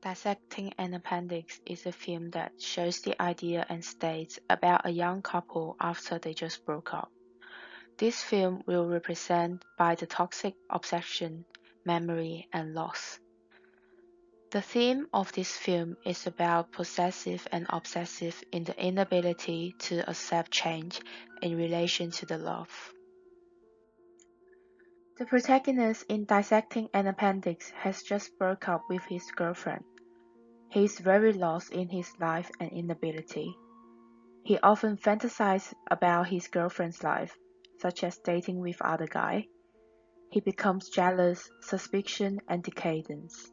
Dissecting an Appendix is a film that shows the idea and states about a young couple after they just broke up. This film will represent by the toxic obsession, memory, and loss. The theme of this film is about possessive and obsessive in the inability to accept change in relation to the love. The protagonist in Dissecting an Appendix has just broke up with his girlfriend. He is very lost in his life and inability. He often fantasizes about his girlfriend's life, such as dating with other guy. He becomes jealous, suspicion, and decadence.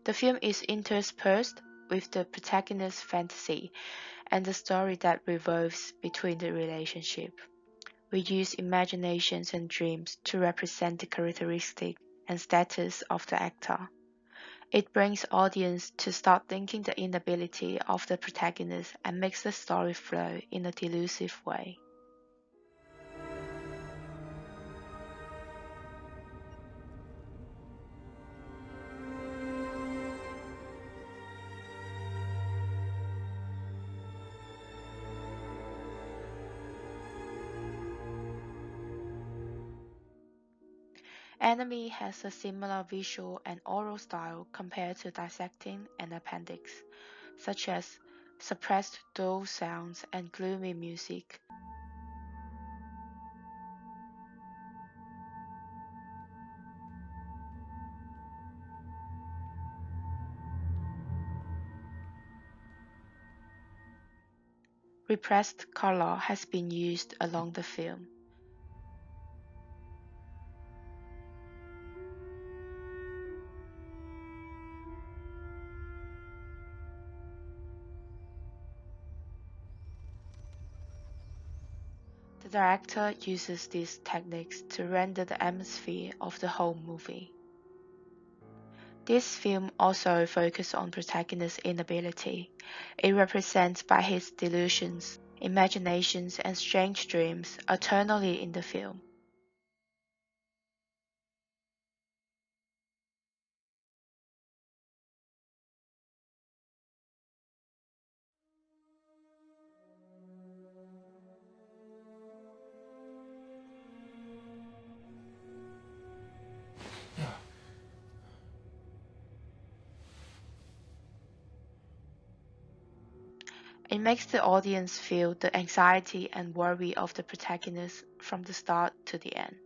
The film is interspersed with the protagonist's fantasy and the story that revolves between the relationship. We use imaginations and dreams to represent the characteristic and status of the actor. It brings audience to start thinking the inability of the protagonist and makes the story flow in a delusive way. Enemy has a similar visual and oral style compared to Dissecting an Appendix, such as suppressed dull sounds and gloomy music. Repressed color has been used along the film. The director uses these techniques to render the atmosphere of the whole movie. This film also focuses on protagonist's inability. It represents by his delusions, imaginations, and strange dreams eternally in the film. It makes the audience feel the anxiety and worry of the protagonist from the start to the end.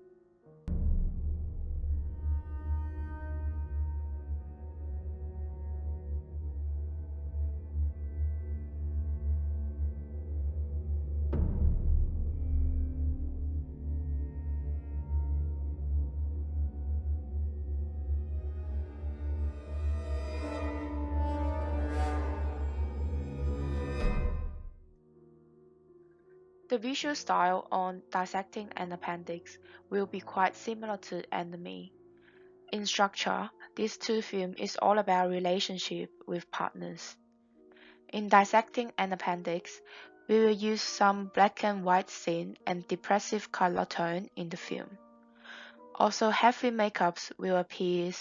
The visual style on Dissecting an Appendix will be quite similar to Enemy. In structure, these two films is all about relationship with partners. In Dissecting an Appendix, we will use some black and white scene and depressive color tone in the film. Also, heavy makeups will appear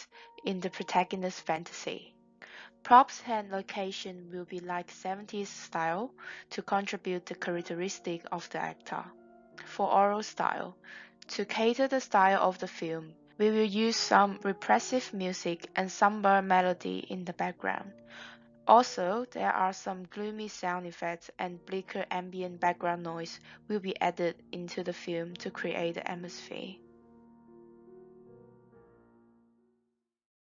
in the protagonist's fantasy. Props and location will be like 70s style to contribute the characteristic of the actor. For oral style, to cater the style of the film, we will use some repressive music and somber melody in the background. Also, there are some gloomy sound effects and bleaker ambient background noise will be added into the film to create the atmosphere.